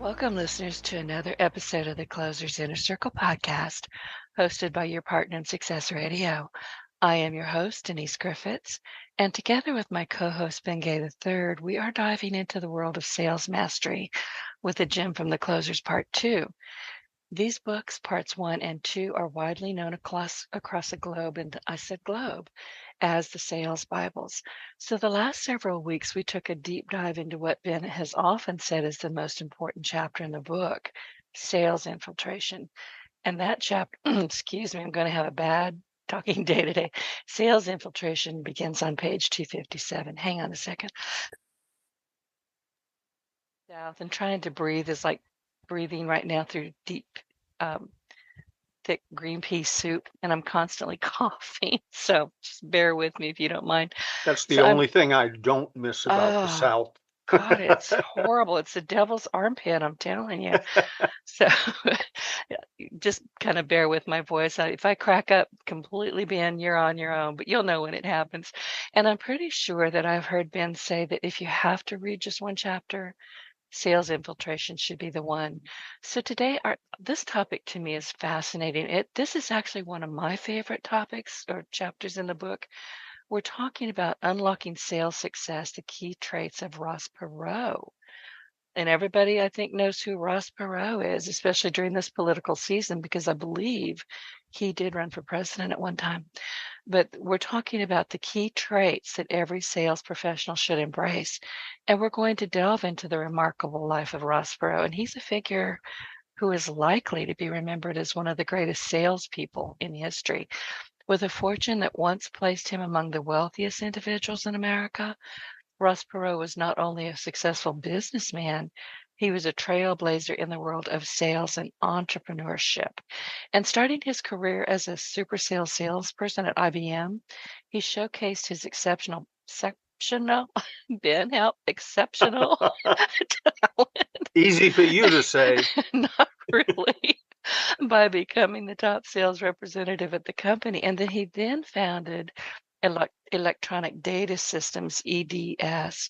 Welcome, listeners, to another episode of the Closer's Inner Circle podcast, hosted by your partner in Success Radio. I am your host, Denise Griffitts, and together with my co-host, Ben Gay III, we are diving into the world of sales mastery with a gem from the Closers Part 2. These books, Parts 1 and 2, are widely known across the globe, and I said globe, as the sales Bibles. So the last several weeks, we took a deep dive into what Ben has often said is the most important chapter in the book, sales infiltration. And that chapter, excuse me, I'm going to have a bad talking day today. Sales infiltration begins on page 257. Hang on a second. South and trying to breathe is like breathing right now through deep, um, thick green pea soup, and I'm constantly coughing. So just bear with me if you don't mind. That's the So I'm, only thing I don't miss about the oh South. God, it's horrible. It's the devil's armpit, I'm telling you. So just kind of bear with my voice. If I crack up completely, Ben, you're on your own, but you'll know when it happens. And I'm pretty sure that I've heard Ben say that if you have to read just one chapter, sales infiltration should be the one. So today, this topic to me is fascinating. This is actually one of my favorite topics or chapters in the book. We're talking about unlocking sales success, the key traits of Ross Perot. And everybody, I think, knows who Ross Perot is, especially during this political season, because I believe he did run for president at one time. But we're talking about the key traits that every sales professional should embrace. And we're going to delve into the remarkable life of Ross Perot. And he's a figure who is likely to be remembered as one of the greatest salespeople in history. With a fortune that once placed him among the wealthiest individuals in America, Ross Perot was not only a successful businessman, he was a trailblazer in the world of sales and entrepreneurship. And starting his career as a super sales salesperson at IBM, he showcased his exceptional, Ben, help, exceptional talent. Easy for you to say. Not really. By becoming the top sales representative at the company. And then he then founded Electronic Data Systems, EDS,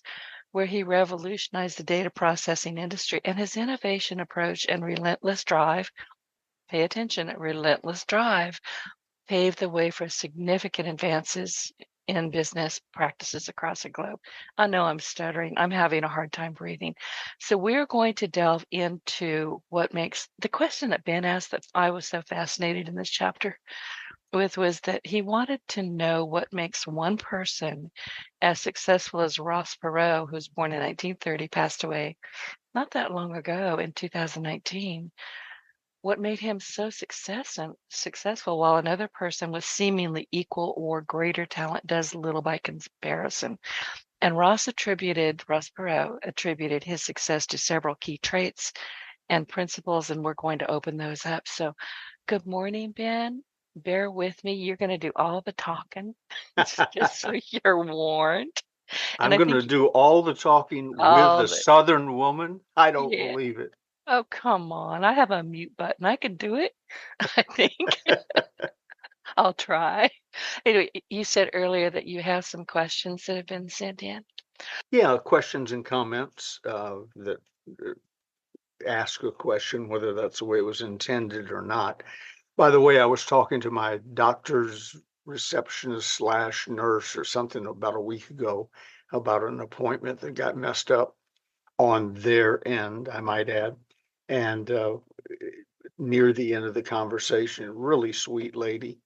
where he revolutionized the data processing industry. And his innovation approach and relentless drive, pay attention, relentless drive, paved the way for significant advances in business practices across the globe. I know I'm stuttering. I'm having a hard time breathing. So we're going to delve into what makes the question that Ben asked that I was so fascinated in this chapter with was that he wanted to know what makes one person as successful as Ross Perot, who was born in 1930, passed away not that long ago in 2019. What made him so successful while another person with seemingly equal or greater talent does little by comparison? And Ross Perot attributed his success to several key traits and principles, and we're going to open those up. So, good morning, Ben. Bear with me. You're going to do all the talking, just so you're warned. And I'm I going think to do all the talking with all a of it. Southern woman. I don't Yeah. believe it. Oh, come on. I have a mute button. I can do it. I think. I'll try. Anyway, you said earlier that you have some questions that have been sent in. Yeah, questions and comments that uh, ask a question, whether that's the way it was intended or not. By the way, I was talking to my doctor's receptionist slash nurse or something about a week ago about an appointment that got messed up on their end, I might add. And near the end of the conversation, really sweet lady,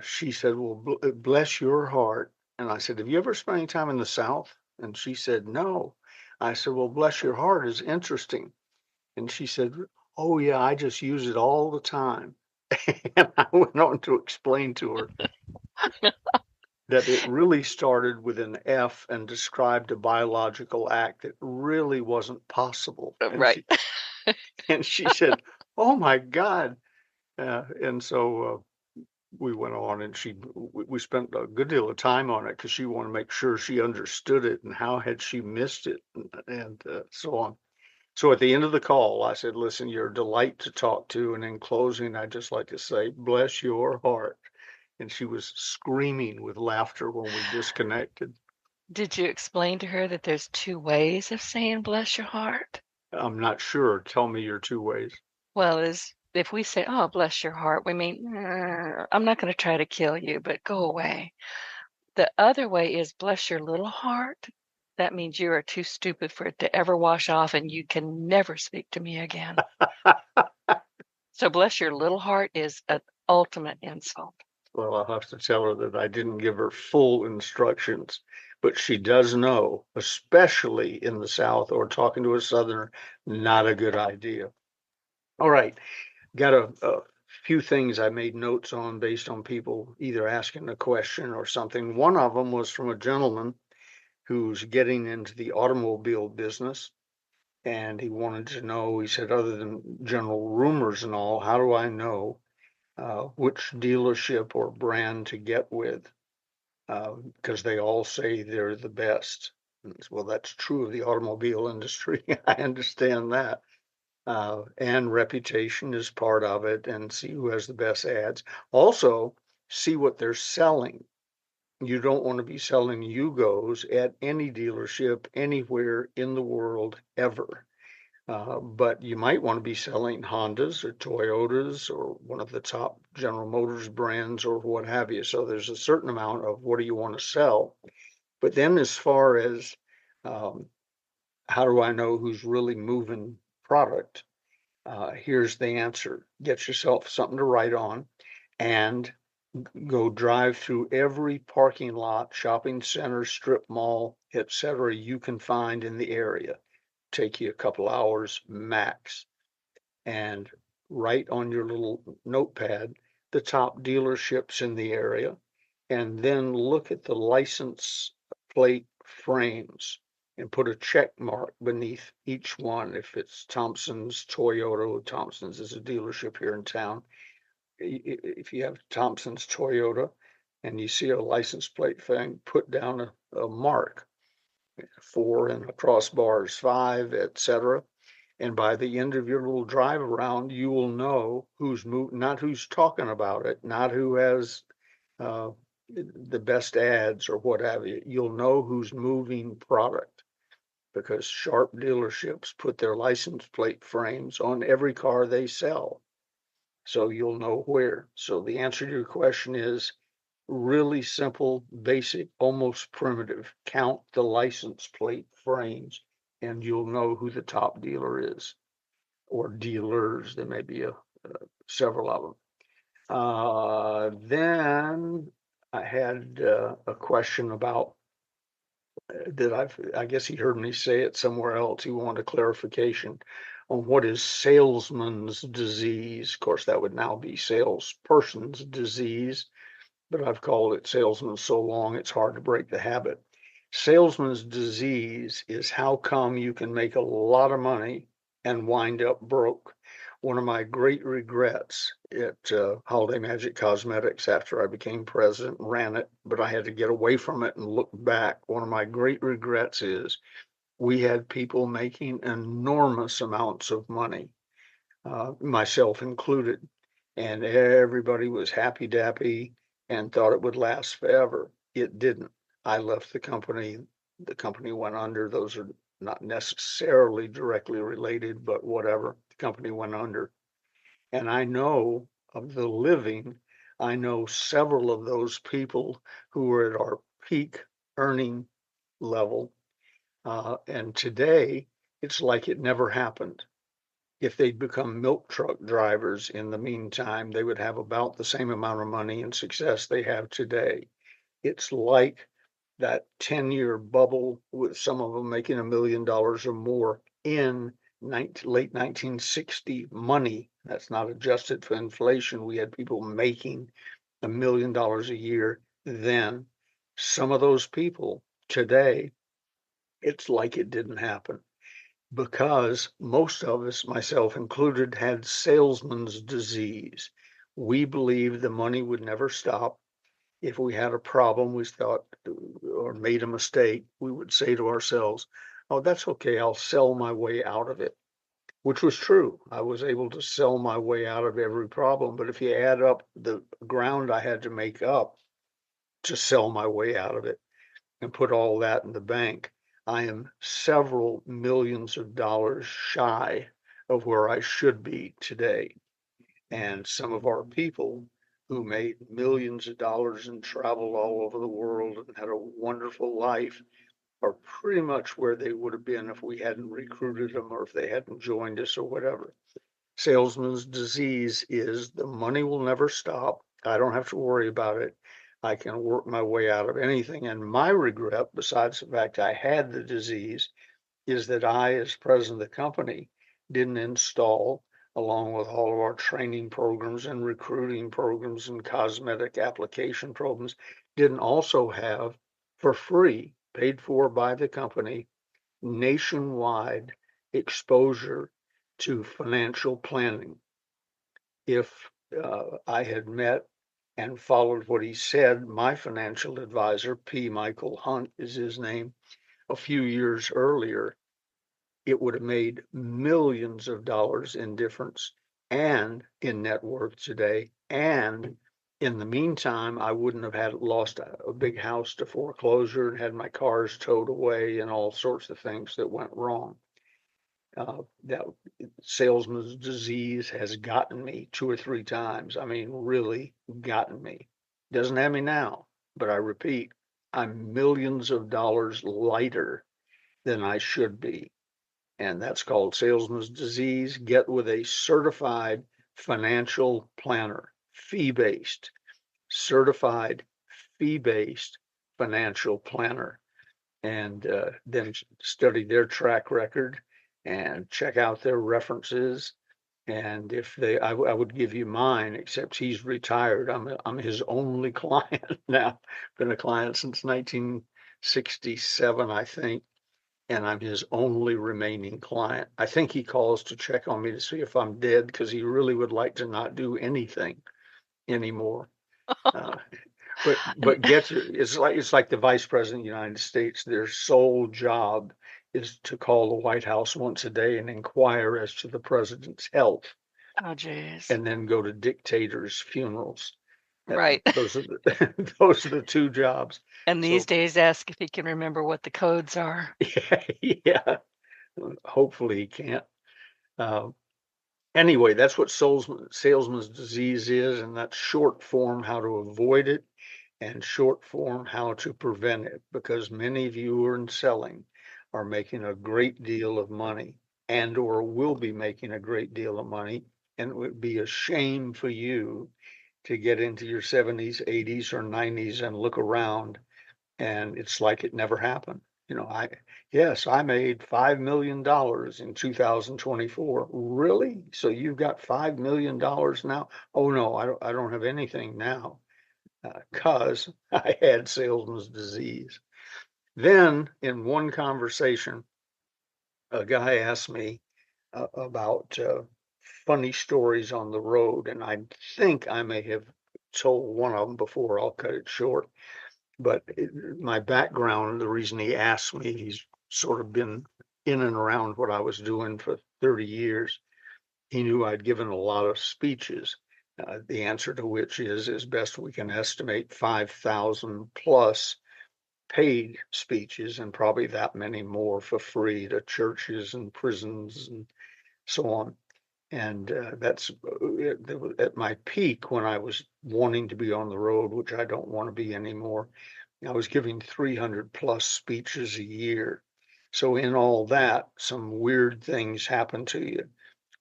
she said, "Well, bless your heart." And I said, "Have you ever spent any time in the South?" And she said, "No." I said, "Well, bless your heart is interesting." And she said, "Oh, yeah, I just use it all the time." And I went on to explain to her that it really started with an F and described a biological act that really wasn't possible. And Right. she said, "Oh my God." And so we went on and we spent a good deal of time on it because she wanted to make sure she understood it and how had she missed it and so on. So at the end of the call, I said, "Listen, you're a delight to talk to. And in closing, I'd just like to say, bless your heart." And she was screaming with laughter when we disconnected. Did you explain to her that there's two ways of saying bless your heart? I'm not sure. Tell me your two ways. Well, is if we say, "Oh, bless your heart," we mean, I'm not going to try to kill you, but go away. The other way is, "Bless your little heart." That means you are too stupid for it to ever wash off and you can never speak to me again. So bless your little heart is an ultimate insult. Well, I'll have to tell her that I didn't give her full instructions, but she does know, especially in the South or talking to a Southerner, not a good idea. All right, got a few things I made notes on based on people either asking a question or something. One of them was from a gentleman who's getting into the automobile business. And he wanted to know, he said, other than general rumors and all, how do I know which dealership or brand to get with? Because they all say they're the best. Well, that's true of the automobile industry. I understand that. And reputation is part of it, and see who has the best ads. Also, see what they're selling. You don't want to be selling Yugos at any dealership anywhere in the world ever. But you might want to be selling Hondas or Toyotas or one of the top General Motors brands or what have you. So there's a certain amount of what do you want to sell. But then, as far as um, how do I know who's really moving product? Here's the answer: get yourself something to write on and go drive through every parking lot, shopping center, strip mall, etc. you can find in the area. Take you a couple hours max, and write on your little notepad the top dealerships in the area, and then look at the license plate frames and put a check mark beneath each one. If it's Thompson's Toyota, Thompson's is a dealership here in town. If you have Thompson's Toyota and you see a license plate thing, put down a mark, 4 and across bars 5, etc. And by the end of your little drive around, you will know who's not who's talking about it, not who has uh, the best ads or what have you. You'll know who's moving product because sharp dealerships put their license plate frames on every car they sell. So you'll know where. So the answer to your question is really simple, basic, almost primitive. Count the license plate frames and you'll know who the top dealer is, or dealers. There may be several of them. Then I had a question about that I guess he heard me say it somewhere else. He wanted a clarification on what is salesman's disease. Of course, that would now be salesperson's disease, but I've called it salesman so long it's hard to break the habit. Salesman's disease is how come you can make a lot of money and wind up broke. One of my great regrets at Holiday Magic Cosmetics after I became president and ran it, but I had to get away from it and look back. One of my great regrets is we had people making enormous amounts of money, myself included, and everybody was happy dappy and thought it would last forever. It didn't. I left the company went under. Those are not necessarily directly related, but whatever. The company went under. And I know of the living, I know several of those people who were at our peak earning level. And today, it's like it never happened. If they'd become milk truck drivers in the meantime, they would have about the same amount of money and success they have today. It's like that 10-year bubble with some of them making $1 million or more in late 1960 money. That's not adjusted for inflation. We had people making $1 million a year then. Some of those people today, it's like it didn't happen because most of us, myself included, had salesman's disease. We believed the money would never stop. If we had a problem, we thought, or made a mistake, we would say to ourselves, oh, that's okay, I'll sell my way out of it, which was true. I was able to sell my way out of every problem. But if you add up the ground I had to make up to sell my way out of it and put all that in the bank, I am several millions of dollars shy of where I should be today. And some of our people who made millions of dollars and traveled all over the world and had a wonderful life are pretty much where they would have been if we hadn't recruited them or if they hadn't joined us or whatever. Salesman's disease is the money will never stop. I don't have to worry about it. I can work my way out of anything. And my regret, besides the fact I had the disease, is that I, as president of the company, didn't install, along with all of our training programs and recruiting programs and cosmetic application programs, didn't also have for free, paid for by the company, nationwide exposure to financial planning. If I had met and followed what he said, my financial advisor, P. Michael Hunt is his name, a few years earlier, it would have made millions of dollars in difference and in net worth today. And in the meantime, I wouldn't have had lost a big house to foreclosure and had my cars towed away and all sorts of things that went wrong. That salesman's disease has gotten me 2 or 3 times. I mean, really gotten me. Doesn't have me now, but I repeat, I'm millions of dollars lighter than I should be. And that's called salesman's disease. Get with a certified financial planner, fee-based, certified fee-based financial planner, and then study their track record and check out their references. And if I would give you mine, except he's retired. I'm his only client now. Been a client since 1967, I think, and I'm his only remaining client. I think he calls to check on me to see if I'm dead because he really would like to not do anything anymore. Uh, but get your it's like the vice president of the United States. Their sole job is to call the White House once a day and inquire as to the president's health, Oh, geez. and then go to dictators' funerals. That, Right. those are the those are the two jobs. And these So days, ask if he can remember what the codes are. yeah, yeah. Hopefully he can't. Uh, Anyway, that's what salesman's disease is, and that's short form how to avoid it and short form how to prevent it, because many of you who are in selling are making a great deal of money and or will be making a great deal of money, and it would be a shame for you to get into your 70s, 80s, or 90s and look around and it's like it never happened. Yes, I made $5 million in 2024. Really? So you've got $5 million now? Oh no, I don't have anything now because I had salesman's disease. Then in one conversation, a guy asked me about funny stories on the road, and I think I may have told one of them before. I'll cut it short. But my background, the reason he asked me, he's sort of been in and around what I was doing for 30 years. He knew I'd given a lot of speeches, the answer to which is, as best we can estimate, 5,000 plus paid speeches and probably that many more for free to churches and prisons and so on. And that's at my peak when I was wanting to be on the road, which I don't want to be anymore. I was giving 300 plus speeches a year. So in all that, some weird things happen to you.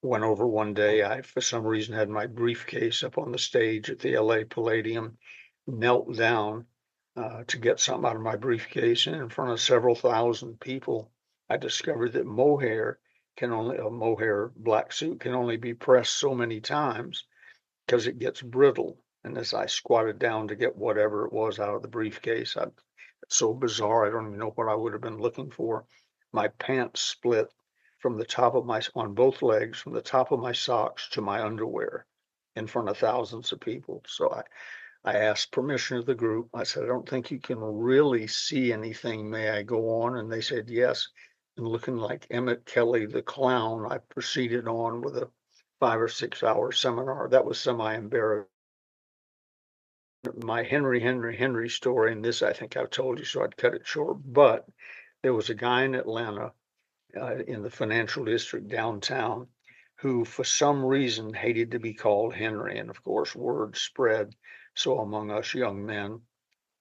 Went over one day, I, for some reason, had my briefcase up on the stage at the LA Palladium, knelt down to get something out of my briefcase, and in front of several thousand people, I discovered that a mohair black suit can only be pressed so many times because it gets brittle. And as I squatted down to get whatever it was out of the briefcase, it's so bizarre. I don't even know what I would have been looking for. My pants split from the top of on both legs, from the top of my socks to my underwear in front of thousands of people. So I asked permission of the group. I said, I don't think you can really see anything. May I go on? And they said, yes. And looking like Emmett Kelly, the clown, I proceeded on with a 5 or 6 hour seminar. That was semi-embarrassing. My Henry story, and this I think I've told you, so I'd cut it short. But There was a guy in Atlanta, in the financial district downtown, who for some reason hated to be called Henry. And of course, word spread. So among us young men,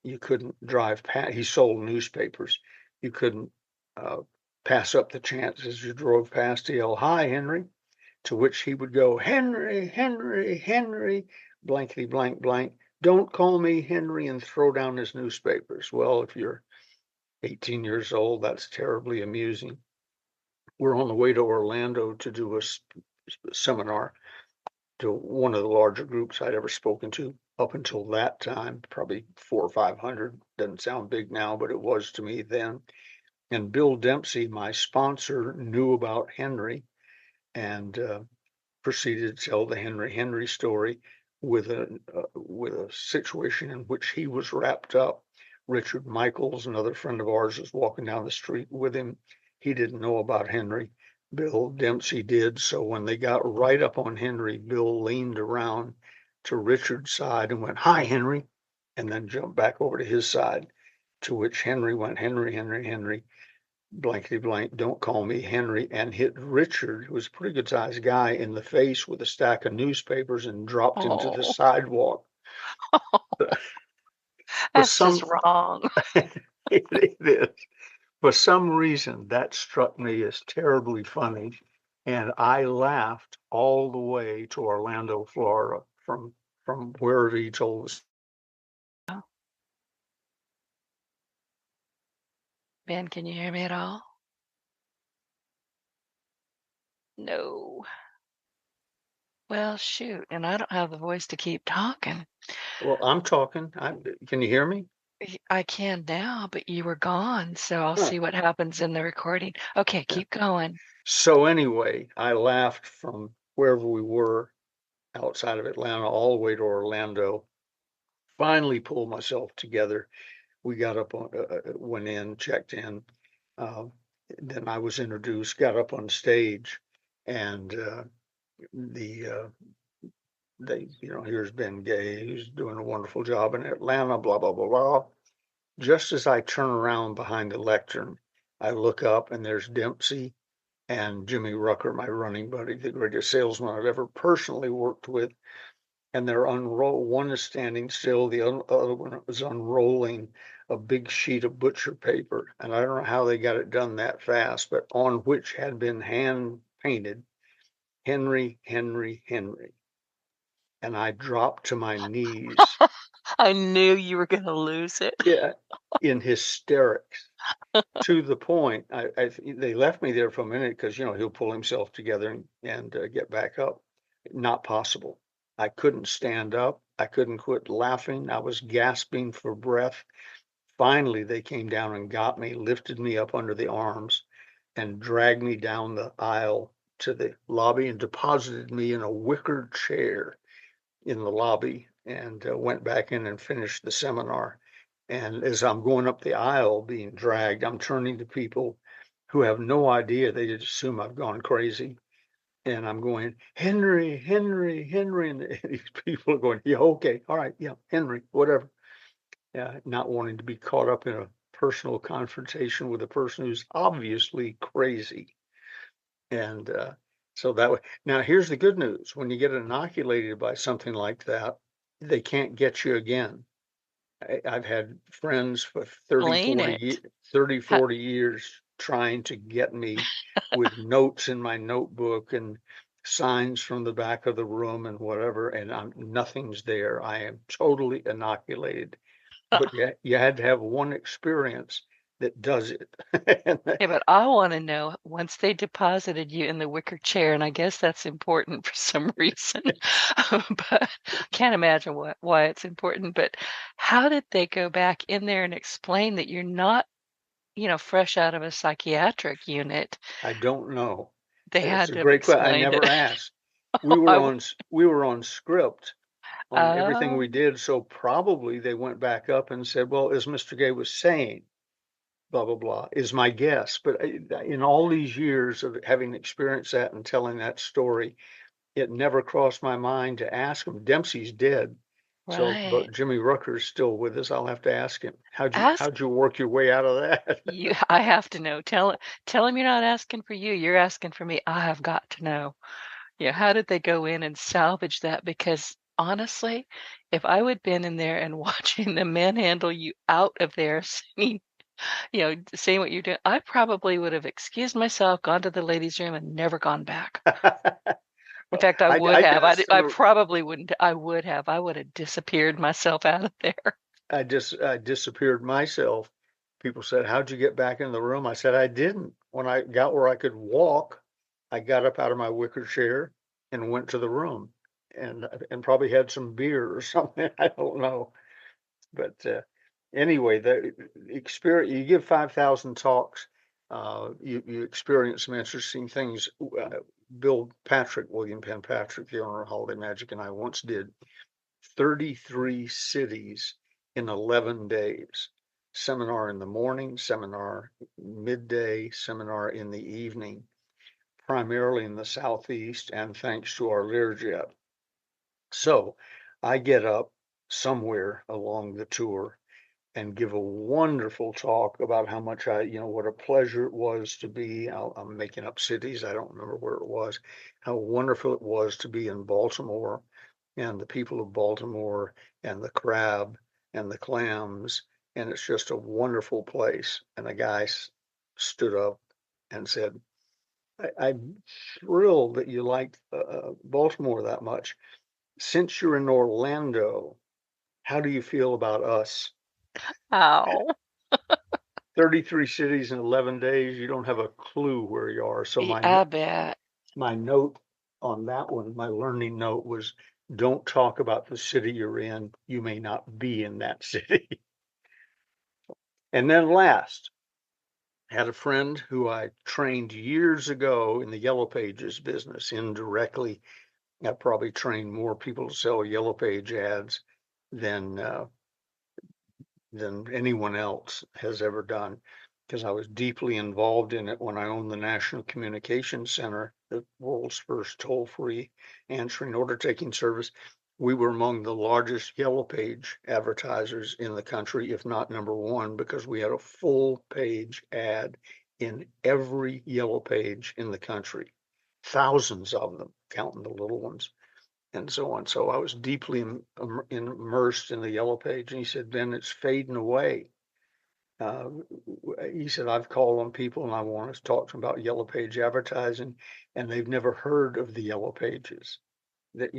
you couldn't drive past, he sold newspapers. You couldn't uh, pass up the chance as you drove past to yell, "Hi, Henry," to which he would go, "Henry, Henry, Henry, blankety blank blank. Don't call me Henry," and throw down his newspapers. Well, if you're 18 years old, that's terribly amusing. We're on the way to Orlando to do a seminar to one of the larger groups I'd ever spoken to up until that time, probably 400 or 500. Doesn't sound big now, but it was to me then. And Bill Dempsey, my sponsor, knew about Henry and proceeded to tell the Henry story with a situation in which he was wrapped up. Richard Michaels, another friend of ours, was walking down the street with him. He didn't know about Henry. Bill Dempsey did. So when they got right up on Henry, Bill leaned around to Richard's side and went, "Hi, Henry," and then jumped back over to his side, to which Henry went, "Henry, Henry, Henry, blankety blank, don't call me Henry," and hit Richard, who was a pretty good sized guy, in the face with a stack of newspapers and dropped him to the Oh, sidewalk. For that's just some, wrong. it is. For some reason, that struck me as terribly funny. And I laughed all the way to Orlando, Florida, from wherever he told us. Ben, can you hear me at all? No. Well, shoot, and I don't have the voice to keep talking. Well, I'm talking. Can you hear me? I can now, but you were gone, so I'll Huh. see what happens in the recording. Okay, Yeah. keep going. So anyway, I laughed from wherever we were outside of Atlanta all the way to Orlando. Finally pulled myself together. We got up on, went in, checked in. Uh, then I was introduced, got up on stage, and the they, here's Ben Gay, who's doing a wonderful job in Atlanta, blah blah blah blah. Just as I turn around behind the lectern, I look up and there's Dempsey and Jimmy Rucker, my running buddy, the greatest salesman I've ever personally worked with. And they're one is standing still, the other one is unrolling a big sheet of butcher paper. And I don't know how they got it done that fast, but on which had been hand painted Henry, Henry, Henry. And I dropped to my knees, I knew you were going to lose it. yeah, in hysterics. To the point, they left me there for a minute because he'll pull himself together and get back up. Not possible. I couldn't stand up. I couldn't quit laughing. I was gasping for breath. Finally, they came down and got me, lifted me up under the arms, and dragged me down the aisle to the lobby and deposited me in a wicker chair in the lobby, and went back in and finished the seminar. And as I'm going up the aisle being dragged, I'm turning to people who have no idea. They just assume I've gone crazy. And I'm going, "Henry, Henry, Henry." And these people are going, "Yeah, okay, all right, yeah, Henry, whatever." Yeah, not wanting to be caught up in a personal confrontation with a person who's obviously crazy. And so that way, now here's the good news. When you get inoculated by something like that, they can't get you again. I've had friends for 30, Explain 40, it. 30, Ha- 40 years trying to get me with notes in my notebook and signs from the back of the room and whatever, and nothing's there. I am totally inoculated. But you had to have one experience that does it. And Yeah, but I want to know, once they deposited you in the wicker chair, and I guess that's important for some reason, but can't imagine why it's important. But how did they go back in there and explain that you're not, fresh out of a psychiatric unit? I don't know. They It's had a to have great question. I explained it. never asked. We I were w- on script on everything we Oh, did, so probably they went back up and said, "Well, as Mr. Gay was saying, blah blah blah," is my guess. But in all these years of having experienced that and telling that story, it never crossed my mind to ask him. Dempsey's dead, So, Right. but Jimmy Rucker's still with us. I'll have to ask him, Ask how'd you work your way out of that? you. I have to know. Tell him you're not asking for you. You're asking for me. I have got to know. Yeah, how did they go in and salvage that? Because honestly, if I would been in there and watching the manhandle you out of there singing, saying what you're doing, I probably would have excused myself, gone to the ladies' room, and never gone back. In Well, fact, I would I have. did a I similar. probably wouldn't. I would have. I would have disappeared myself out of there. I disappeared myself. People said, "How'd you get back in the room?" I said, "I didn't. When I got where I could walk, I got up out of my wicker chair and went to the room, and probably had some beer or something. I don't know." But anyway, the experience, you give 5,000 talks, you experience some interesting things. William Penn Patrick, the owner of Holiday Magic, and I once did 33 cities in 11 days. Seminar in the morning, seminar midday, seminar in the evening, primarily in the Southeast, and thanks to our Learjet. So I get up somewhere along the tour and give a wonderful talk about how much what a pleasure it was to be. I'm making up cities. I don't remember where it was. How wonderful it was to be in Baltimore and the people of Baltimore and the crab and the clams. And it's just a wonderful place. And a guy stood up and said, I'm thrilled that you liked Baltimore that much. Since you're in Orlando, how do you feel about us? Ow. 33 cities in 11 days, you don't have a clue where you are. So I bet. my note on that one, my learning note was don't talk about the city you're in. You may not be in that city. And then last, had a friend who I trained years ago in the Yellow Pages business indirectly. I probably trained more people to sell Yellow Page ads than than anyone else has ever done because I was deeply involved in it when I owned the National Communications Center, the world's first toll-free answering order taking service. We were among the largest Yellow Page advertisers in the country, if not number one, because we had a full page ad in every Yellow Page in the country, thousands of them, counting the little ones and so on. So I was deeply immersed in the Yellow Page. And he said, Ben, it's fading away. Uh, he said, I've called on people and I want to talk to them about Yellow Page advertising, and they've never heard of the Yellow Pages. That,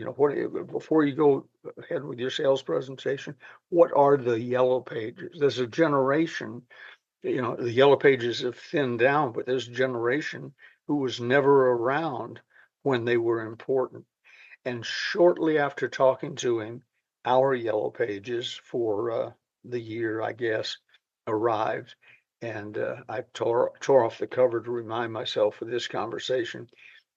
before you go ahead with your sales presentation, what are the Yellow Pages? There's a generation, the Yellow Pages have thinned down, but there's a generation who was never around when they were important. And shortly after talking to him, our Yellow Pages for the year, I guess, arrived. And I tore off the cover to remind myself of this conversation.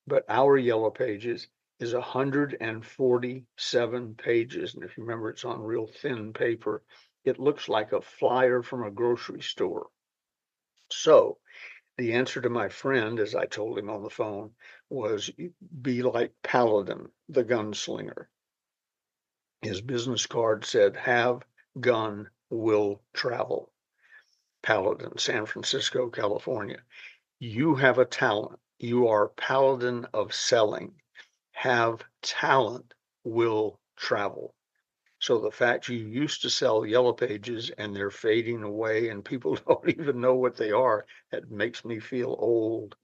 But our Yellow Pages is 147 pages. And if you remember, it's on real thin paper. It looks like a flyer from a grocery store. So the answer to my friend, as I told him on the phone, was be like Paladin, the gunslinger. His business card said, have gun, will travel. Paladin, San Francisco, California. You have a talent. You are Paladin of selling. Have talent, will travel. So the fact you used to sell Yellow Pages and they're fading away and people don't even know what they are, that makes me feel old,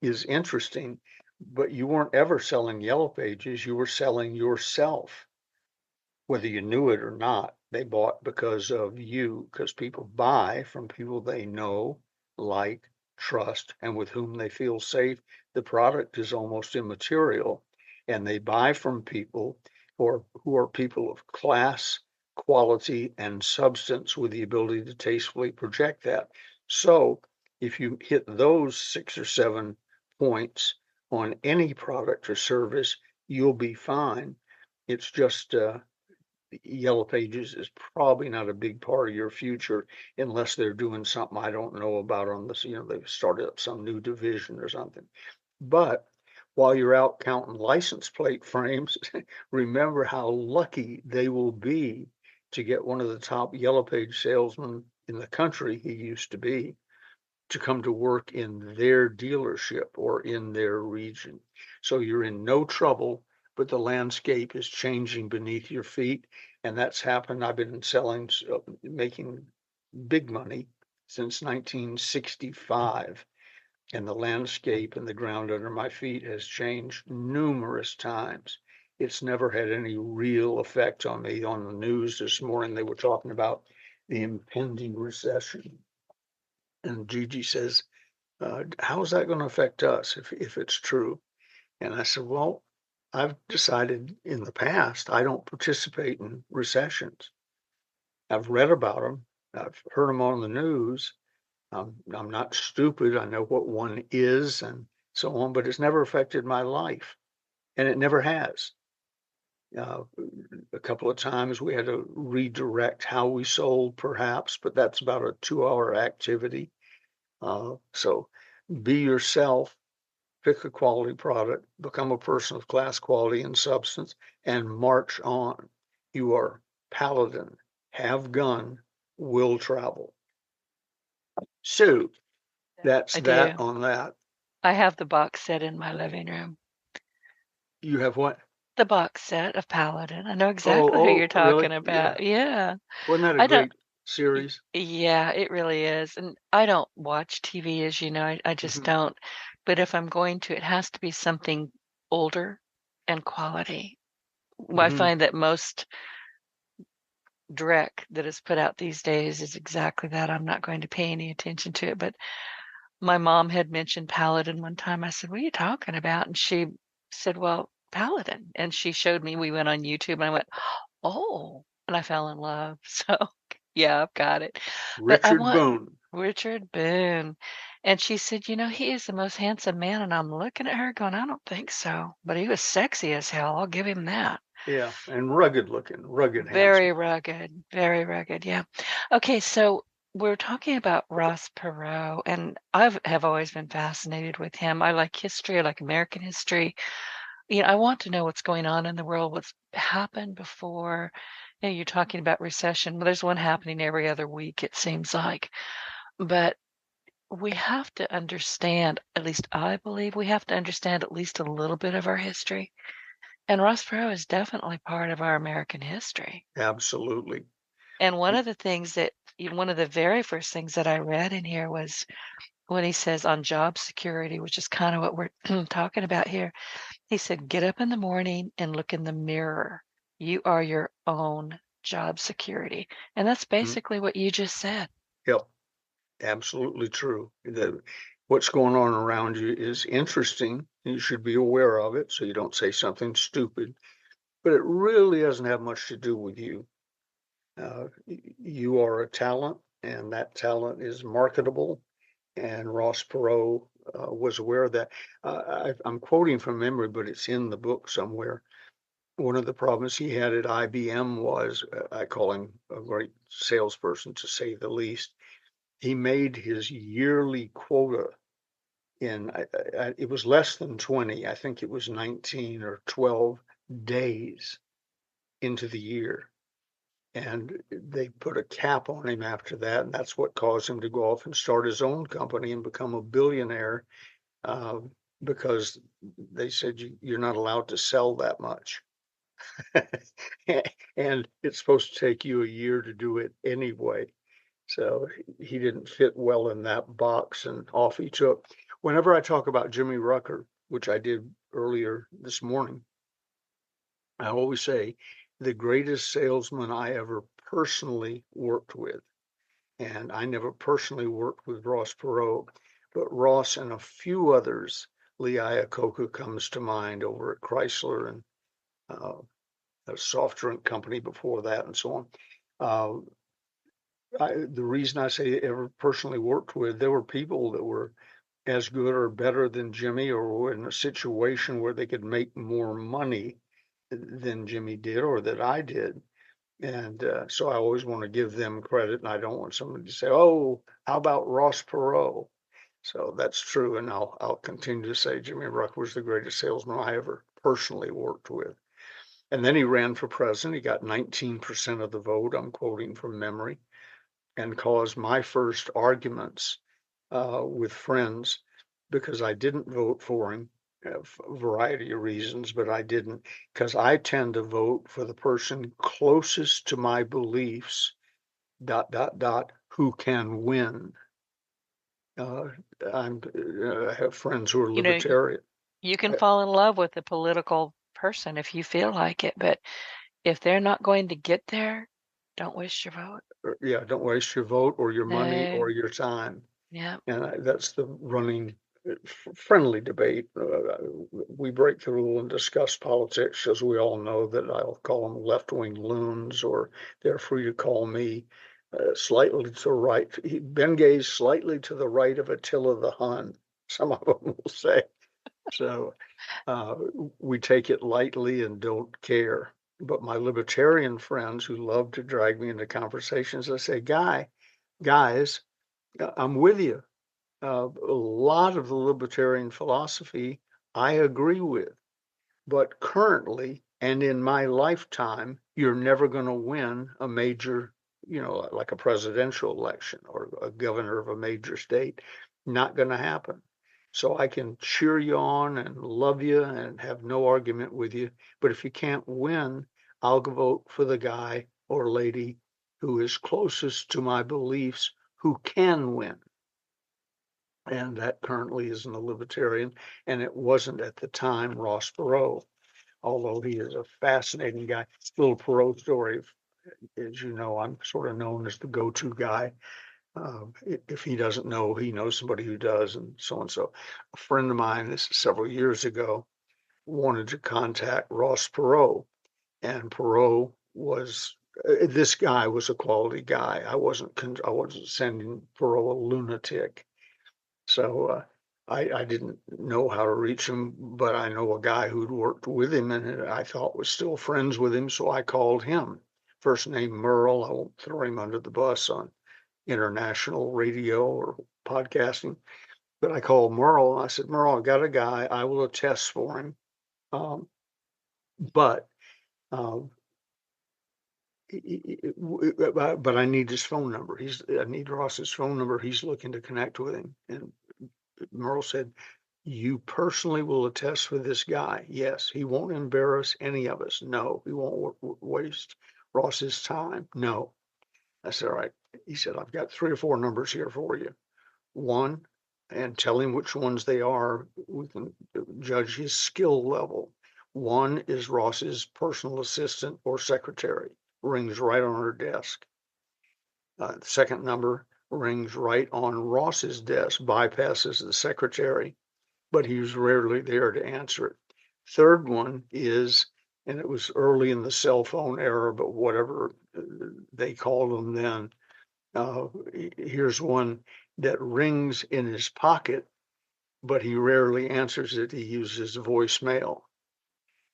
is interesting. But you weren't ever selling Yellow Pages, you were selling yourself. Whether you knew it or not, they bought because of you, because people buy from people they know, like, trust, and with whom they feel safe. The product is almost immaterial, and they buy from people who are people of class, quality, and substance with the ability to tastefully project that. So if you hit those 6 or 7 points on any product or service, you'll be fine. It's just Yellow Pages is probably not a big part of your future unless they're doing something I don't know about on this. They've started up some new division or something. But while you're out counting license plate frames, remember how lucky they will be to get one of the top yellow page salesmen in the country, he used to be, to come to work in their dealership or in their region. So you're in no trouble, but the landscape is changing beneath your feet. And that's happened. I've been selling, making big money since 1965. And the landscape and the ground under my feet has changed numerous times. It's never had any real effect on me. On the news this morning, they were talking about the impending recession. And Gigi says, how is that going to affect us if it's true? And I said, well, I've decided in the past I don't participate in recessions. I've read about them, I've heard them on the news. I'm not stupid. I know what one is and so on, but it's never affected my life, and it never has. Uh, a couple of times we had to redirect how we sold, perhaps, but that's about a 2-hour activity. So be yourself, pick a quality product, become a person of class, quality, and substance, and march on. You are paladin, have gun, will travel. So that's I that do. on that. I have the box set in my living room. You have what? The box set of Paladin. I know Oh, exactly who you're really? talking Yeah. about. Yeah. Wasn't that a I don't, great series? yeah, it really is. And I don't watch TV, as you know, I just Hmm. don't. But if I'm going to, it has to be something older and quality. Well, I Hmm. find that most direct that is put out these days is exactly that. I'm not going to pay any attention to it. But my mom had mentioned Paladin one time. I said, what are you talking about? And she said, well, Paladin. And she showed me, we went on YouTube and I went, oh, and I fell in love. So yeah, I've got it. But I Richard want Boone. Richard Boone. And she said, he is the most handsome man. And I'm looking at her going, I don't think so. But he was sexy as hell. I'll give him that. Yeah, and rugged looking, rugged, handsome. Very rugged, very rugged. Yeah. Okay, so we're talking about Ross Perot, and have always been fascinated with him. I like history, I like American history. I want to know what's going on in the world, what's happened before. You're talking about recession. Well, there's one happening every other week, it seems like. But we have to understand, at least I believe we have to understand at least a little bit of our history. And Ross Perot is definitely part of our American history. Absolutely. And one of the very first things that I read in here was when he says on job security, which is kind of what we're talking about here. He said, get up in the morning and look in the mirror. You are your own job security. And that's Mm. basically what you just said. Yep, absolutely true. What's going on around you is interesting. You should be aware of it so you don't say something stupid, but it really doesn't have much to do with you. You are a talent, and that talent is marketable. And Ross Perot was aware of that. I'm quoting from memory, but it's in the book somewhere. One of the problems he had at IBM was, I call him a great salesperson to say the least. He made his yearly quota in, it was less than 20, I think it was 19 or 12 days into the year. And they put a cap on him after that. And that's what caused him to go off and start his own company and become a billionaire, uh, because they said you're not allowed to sell that much. And it's supposed to take you a year to do it anyway. So he didn't fit well in that box, and off he took. Whenever I talk about Jimmy Rucker, which I did earlier this morning, I always say the greatest salesman I ever personally worked with. And I never personally worked with Ross Perot, but Ross and a few others. Lee Iacocca comes to mind over at Chrysler, and uh, a soft drink company before that, and so on. Uh, the reason I say ever personally worked with, there were people that were as good or better than Jimmy, or were in a situation where they could make more money than Jimmy did or that I did. And so I always want to give them credit, and I don't want somebody to say, "Oh, how about Ross Perot?" So that's true, and I'll continue to say Jimmy Ruck was the greatest salesman I ever personally worked with. And then he ran for president. He got 19% of the vote. I'm quoting from memory, and caused my first arguments with friends because I didn't vote for him. For a variety of reasons, but I didn't because I tend to vote for the person closest to my beliefs, who can win. Uh, I have friends who are You know, libertarian. you can fall in love with a political person if you feel like it, but if they're not going to get there, don't waste your vote. Yeah, don't waste your vote or your money No. or your time. Yeah. And that's the running friendly debate. We break the rule and discuss politics, as we all know that I'll call them left-wing loons, or they're free to call me slightly to the right. Bengay's slightly to the right of Attila the Hun, some of them will say. So uh, we take it lightly and don't care. But my libertarian friends who love to drag me into conversations, I say, guys, I'm with you. A lot of the libertarian philosophy I agree with, but currently and in my lifetime, you're never going to win a major, like a presidential election or a governor of a major state. Not going to happen. So I can cheer you on and love you and have no argument with you. But if you can't win, I'll vote for the guy or lady who is closest to my beliefs who can win. And that currently isn't a libertarian, and it wasn't at the time Ross Perot, although he is a fascinating guy. Little Perot story, as you know, I'm sort of known as the go-to guy. If he doesn't know, he knows somebody who does, and so and so. A friend of mine, this is several years ago, wanted to contact Ross Perot, and Perot was this guy was a quality guy. I wasn't sending Perot a lunatic. So I didn't know how to reach him, but I know a guy who'd worked with him and I thought was still friends with him. So I called him. First name Merle. I won't throw him under the bus on international radio or podcasting, but I called Merle and I said, Merle, I got a guy. I will attest for him. Um, but um, but I need his phone number. I need Ross's phone number. He's looking to connect with him. And Merle said, you personally will attest for this guy. Yes, he won't embarrass any of us. No, he won't waste Ross's time. No. I said, all right. He said, I've got 3 or 4 numbers here for you. One, and tell him which ones they are. We can judge his skill level. One is Ross's personal assistant or secretary, rings right on her desk. The second number rings right on Ross's desk, bypasses the secretary, but he's rarely there to answer it. Third one is, and it was early in the cell phone era, but whatever they called them then, here's one that rings in his pocket, but he rarely answers it. He uses voicemail.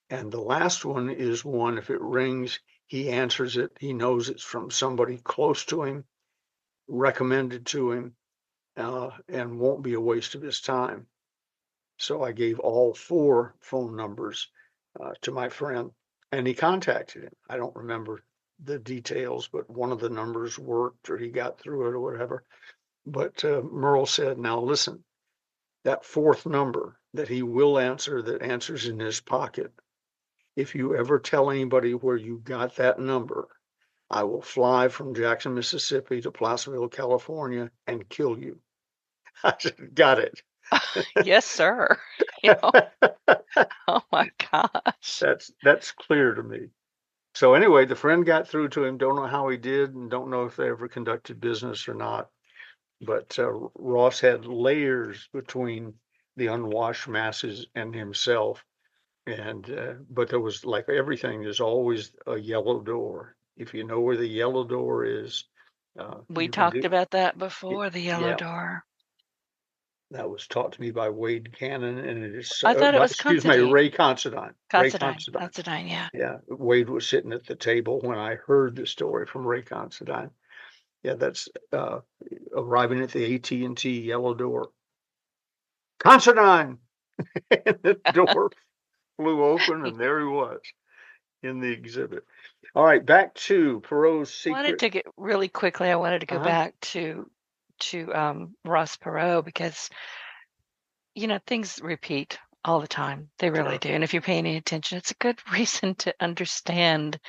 And the last one is one, if it rings, he answers it. He knows it's from somebody close to him, recommended to him, and won't be a waste of his time. So I gave all 4 phone numbers to my friend, and he contacted him. I don't remember the details, but one of the numbers worked, or he got through it, or whatever. But Merle said, now listen, that 4th number that he will answer, that answers in his pocket, if you ever tell anybody where you got that number, I will fly from Jackson, Mississippi to Placerville, California, and kill you. I said, got it. Yes, sir. You know, oh my gosh. That's clear to me. So anyway, the friend got through to him. Don't know how he did, and don't know if they ever conducted business or not. But Ross had layers between the unwashed masses and himself. And but there was, like everything, there's always a yellow door. If you know where the yellow door is, We you can talked do. about that before, the yellow Yeah, door. that was taught to me by Wade Cannon, and it is I thought it was excuse me, Considine. Ray Considine. Ray Considine. Considine. Considine, yeah. Yeah, Wade was sitting at the table when I heard the story from Ray Considine. Yeah, that's arriving at the AT&T yellow door. Considine! And the door flew open, and there he was in the exhibit. All right, back to Perot's Wanted secret. to get really quickly, I wanted to go Uh-huh. back to Ross Perot because, things repeat all the time. They really Sure. do. And if you're paying any attention, it's a good reason to understand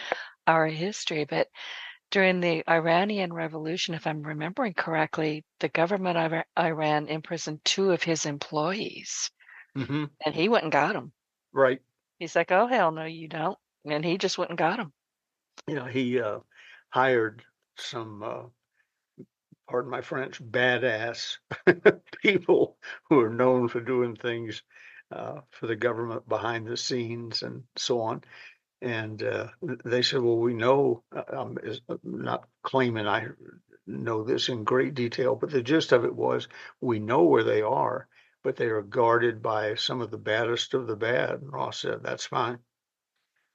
our history. But during the Iranian Revolution, if I'm remembering correctly, the government of Iran imprisoned two of his employees, Hmm. and he went and got them. Right. He's like, "Oh, hell no, you don't." And he just went and got them. He hired some, pardon my French, badass people who are known for doing things for the government behind the scenes and so on. And they said, well, we know, not claiming I know this in great detail, but the gist of it was we know where they are, but they are guarded by some of the baddest of the bad. And Ross said, that's fine.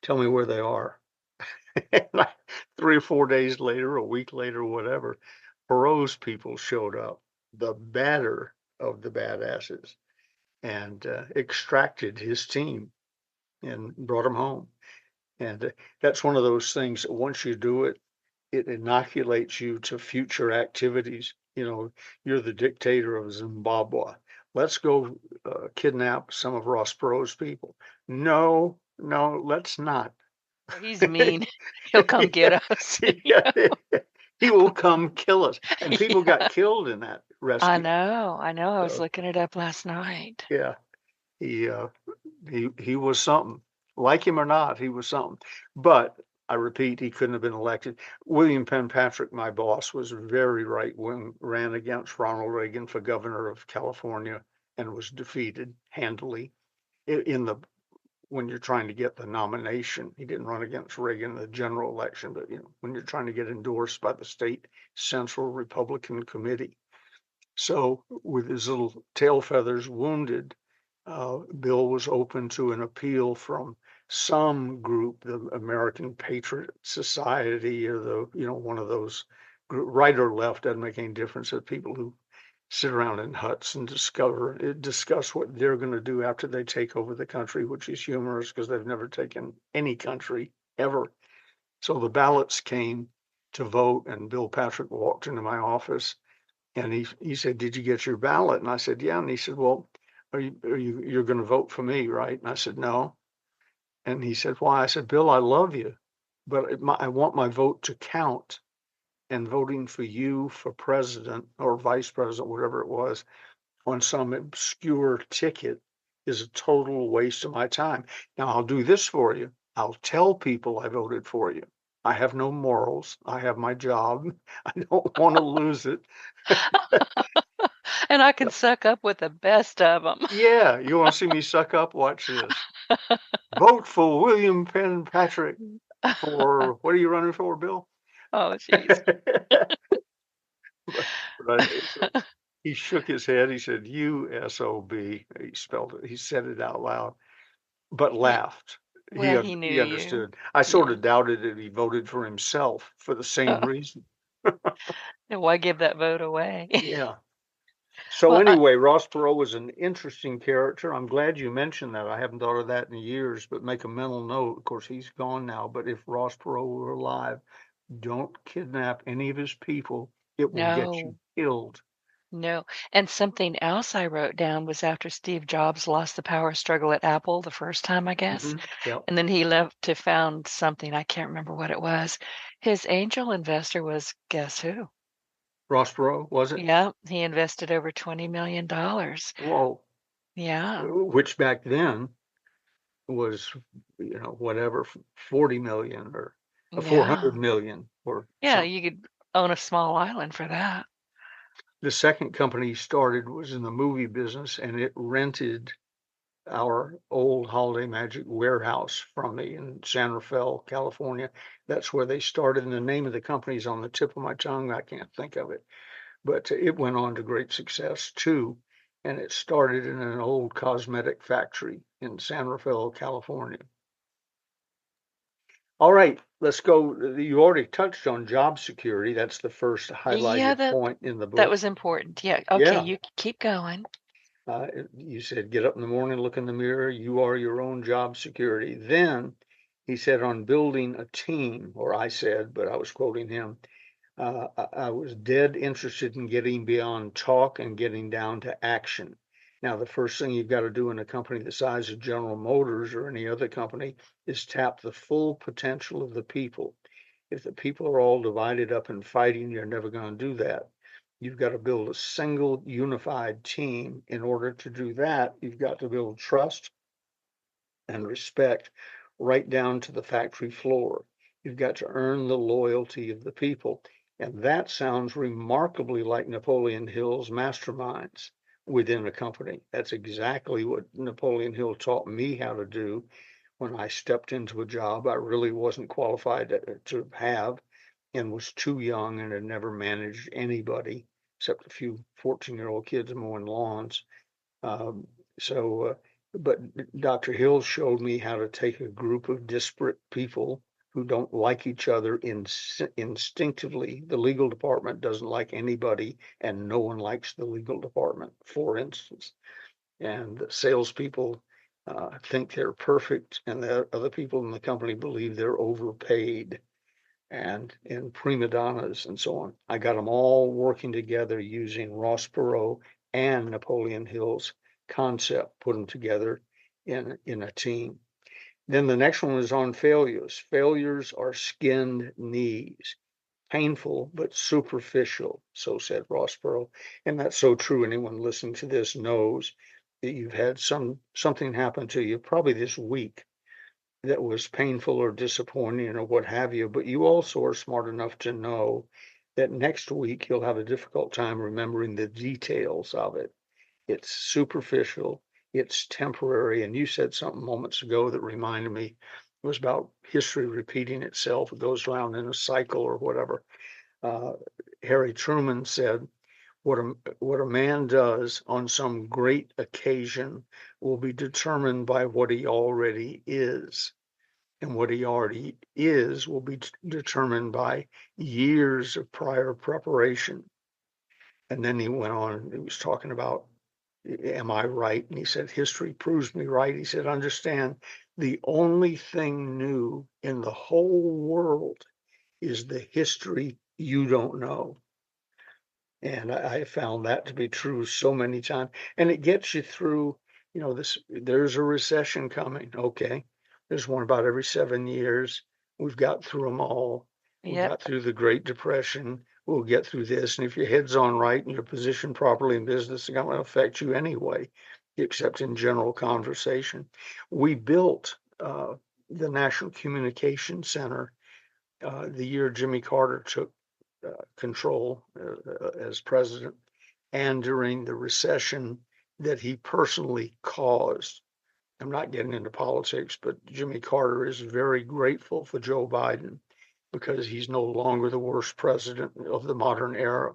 Tell me where they are. And 3 or 4 days later, a week later, whatever, Perot's people showed up, the badder of the badasses, and extracted his team and brought him home. And that's one of those things that once you do it, it inoculates you to future activities. You're the dictator of Zimbabwe. Let's go kidnap some of Ross Perot's people. No, no, let's not. He's mean. He'll come get us. Yeah, he will come kill us. And people got Yeah. killed in that I rescue. know. I know. I was So looking it up last night. yeah, he uh, he was something. Like him or not, he was something. But I repeat, he couldn't have been elected. William Penn Patrick, my boss, was very right wing, ran against Ronald Reagan for governor of California and was defeated handily in the when you're trying to get the nomination. He didn't run against Reagan in the general election, but when you're trying to get endorsed by the state Central Republican Committee. So with his little tail feathers wounded, Bill was open to an appeal from some group, the American Patriot Society, or one of those right or left doesn't make any difference. Of people who sit around in huts and discuss what they're going to do after they take over the country, which is humorous because they've never taken any country ever. So the ballots came to vote, and Bill Patrick walked into my office, and he said, "Did you get your ballot?" And I said, "Yeah." And he said, "Well, you're going to vote for me, right?" And I said, "No." And he said, "Why?" I said, "Bill, I love you, but I want my vote to count. And voting for you for president or vice president, whatever it was, on some obscure ticket is a total waste of my time. Now, I'll do this for you. I'll tell people I voted for you. I have no morals. I have my job. I don't want to lose it." And I can suck up with the best of them. Yeah, you want to see me suck up? Watch this. Vote for William Penn Patrick for what are you running for, Bill? Oh, jeez. But, so he shook his head. He said, "USOB." He spelled it. He said it out loud, but He, laughed. well, he knew He you. understood. I sort Yeah. of doubted that he voted for himself for the same reason. And why give that vote away? Yeah. So Well, anyway, Ross Perot was an interesting character. I'm glad you mentioned that. I haven't thought of that in years, but make a mental note. Of course, he's gone now, but if Ross Perot were alive, don't kidnap any of his people. It will get you no, killed. no. And something else I wrote down was after Steve Jobs lost the power struggle at Apple the first time, I guess, Yeah. and then he left to found something. I can't remember what it was. His angel investor was, guess who? Ross Perot, was it? Yeah, he invested over $20 million. Whoa. Yeah, Which back then was, whatever, 40 million or yeah, 400 million or yeah. something. You could own a small island for that. The second company he started was in the movie business, and it rented our old Holiday Magic warehouse from me in San Rafael, California. That's where they started, and the name of the company is on the tip of my tongue. I can't think of it, but it went on to great success too. And it started in an old cosmetic factory in San Rafael, California. All right, let's go. You already touched on job security. That's the first Yeah, highlighted that point in the that book. was important. Yeah. Okay, Yeah. you keep going. You said, get up in the morning, look in the mirror. You are your own job security. Then he said on building a team, or I said, but I was quoting him, I was dead interested in getting beyond talk and getting down to action. Now, the first thing you've got to do in a company the size of General Motors or any other company is tap the full potential of the people. If the people are all divided up and fighting, you're never going to do that. You've got to build a single unified team. In order to do that, you've got to build trust and respect right down to the factory floor. You've got to earn the loyalty of the people. And that sounds remarkably like Napoleon Hill's masterminds within a company. That's exactly what Napoleon Hill taught me how to do when I stepped into a job I really wasn't qualified to have and was too young and had never managed anybody except a few 14-year-old kids mowing lawns. Um, so, but Dr. Hill showed me how to take a group of disparate people who don't like each other instinctively. The legal department doesn't like anybody, and no one likes the legal department, for instance. And the salespeople think they're perfect, and the other people in the company believe they're overpaid and prima donnas and so on. I got them all working together using Ross Perot and Napoleon Hill's concept, put them together in a team. Then the next one is on failures. Failures are skinned knees, painful but superficial, so said Ross Perot. And that's so true. Anyone listening to this knows that you've had something happen to you, probably this week, that was painful or disappointing or what have you, but you also are smart enough to know that next week you'll have a difficult time remembering the details of it. It's superficial, it's temporary. And you said something moments ago that reminded me, it was about history repeating itself. It goes around in a cycle or whatever. Uh, Harry Truman said, what a man does on some great occasion will be determined by what he already is. And what he already is will be determined by years of prior preparation. And then he went on, he was talking about, am I right? And he said, history proves me right. He said, understand, the only thing new in the whole world is the history you don't know. And I found that to be true so many times. And it gets you through, there's a recession coming. Okay. There's one about every 7 years. We've got through them all. We Yep. got through the Great Depression. We'll get through this. And if your head's on right and you're positioned properly in business, it's not going to affect you anyway, except in general conversation. We built the National Communication Center the year Jimmy Carter took control as president and during the recession that he personally caused. I'm not getting into politics, but Jimmy Carter is very grateful for Joe Biden because he's no longer the worst president of the modern era.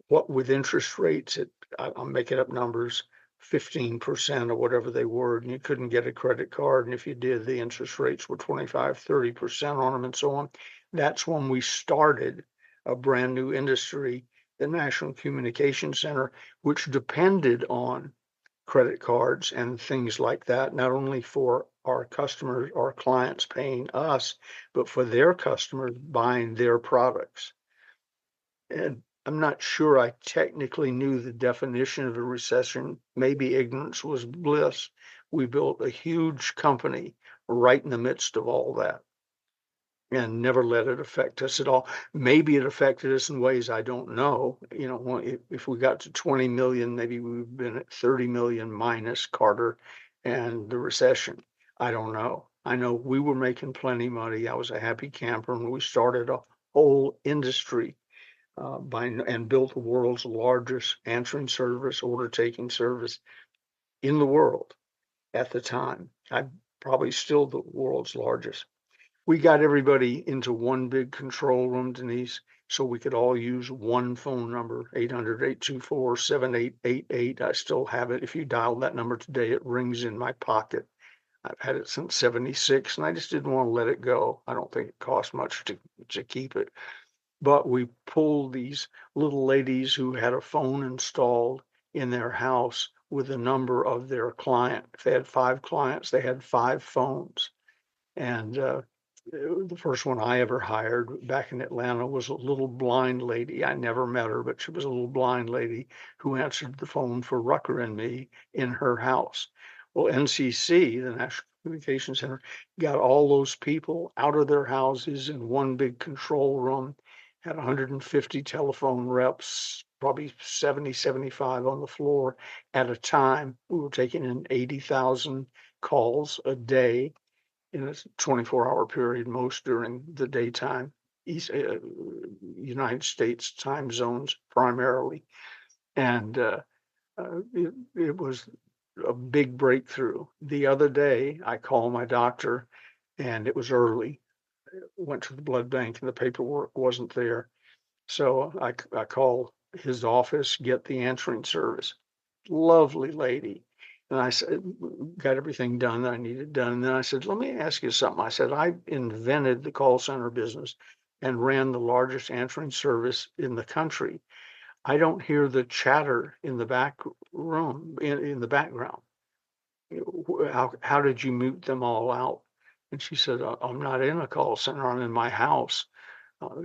What with interest rates at, I'm making up numbers, 15% or whatever they were, and you couldn't get a credit card. And if you did, the interest rates were 25, 30% on them and so on. That's when we started a brand new industry, the National Communication Center, which depended on credit cards and things like that, not only for our customers, our clients paying us, but for their customers buying their products. And I'm not sure I technically knew the definition of a recession. Maybe ignorance was bliss. We built a huge company right in the midst of all that and never let it affect us at all. Maybe it affected us in ways I don't know. If we got to 20 million, maybe we've been at 30 million minus Carter and the recession. I don't know. I know we were making plenty money. I was a happy camper and we started a whole industry and built the world's largest answering service, order taking service in the world at the time. I'm probably still the world's largest. We got everybody into one big control room, Denise, so we could all use one phone number, 800-824-7888. I still have it. If you dial that number today, it rings in my pocket. I've had it since 76, and I just didn't want to let it go. I don't think it costs much to keep it. But we pulled these little ladies who had a phone installed in their house with the number of their client. If they had 5 clients, they had 5 phones. And the first one I ever hired back in Atlanta was a little blind lady. I never met her, but she was a little blind lady who answered the phone for Rucker and me in her house. Well, NCC, the National Communication Center, got all those people out of their houses in one big control room, had 150 telephone reps, probably 70, 75 on the floor at a time. We were taking in 80,000 calls a day in a 24-hour period, most during the daytime, United States time zones primarily. And it was a big breakthrough. The other day, I called my doctor and it was early. Went to the blood bank and the paperwork wasn't there. So I called his office, get the answering service. Lovely lady. And I said, got everything done that I needed done. And then I said, let me ask you something. I said, I invented the call center business and ran the largest answering service in the country. I don't hear the chatter in the back room, in the background. How did you mute them all out? And she said, I'm not in a call center. I'm in my house.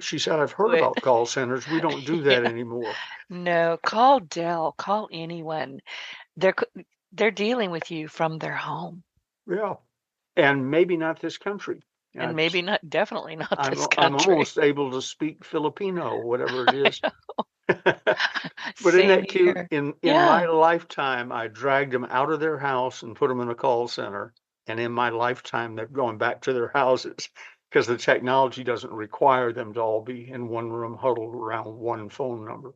She said, I've heard Wait, about call centers. We don't do that yeah. anymore. No, call Dell, call anyone. They're they're dealing with you from their home, Yeah. And maybe not this country. and I, maybe not, definitely not this I'm country. almost able to speak Filipino, whatever it I is. know. But isn't Same that cute? here. In my Yeah. lifetime, I dragged them out of their house and put them in a call center. And in my lifetime, they're going back to their houses because the technology doesn't require them to all be in one room huddled around one phone number.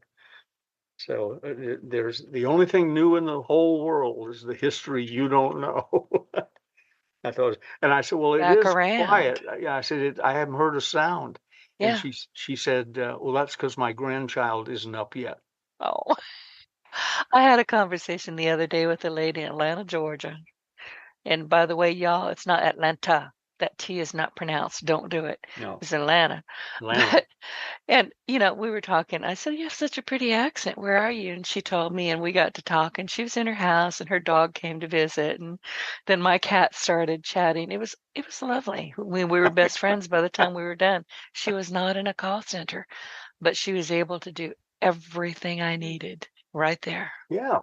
So there's the only thing new in the whole world is the history you don't know. I thought, and I said, well, it Back is around. quiet. Yeah, I said, I haven't heard a sound. And Yeah. she said, well, that's because my grandchild isn't up yet. Oh, I had a conversation the other day with a lady in Atlanta, Georgia. And by the way, y'all, it's not Atlanta. That T is not pronounced. Don't do it. No, It's Atlanta. Atlanta. But, and, we were talking. I said, you have such a pretty accent. Where are you? And she told me, and we got to talk. And she was in her house, and her dog came to visit. And then my cat started chatting. It was lovely. We were best friends by the time we were done. She was not in a call center, but she was able to do everything I needed right there. Yeah,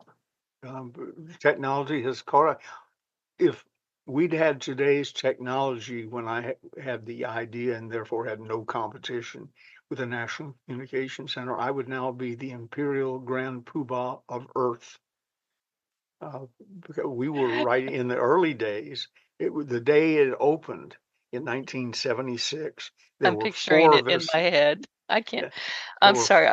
um, technology has caught up. If we'd had today's technology when I had the idea and therefore had no competition with the National Communication Center, I would now be the Imperial Grand Poobah of Earth. Uh, because we were right in the early days. It was the day it opened in 1976. There I'm were picturing four it of in us. my head. I can't. Yeah, there I'm were sorry.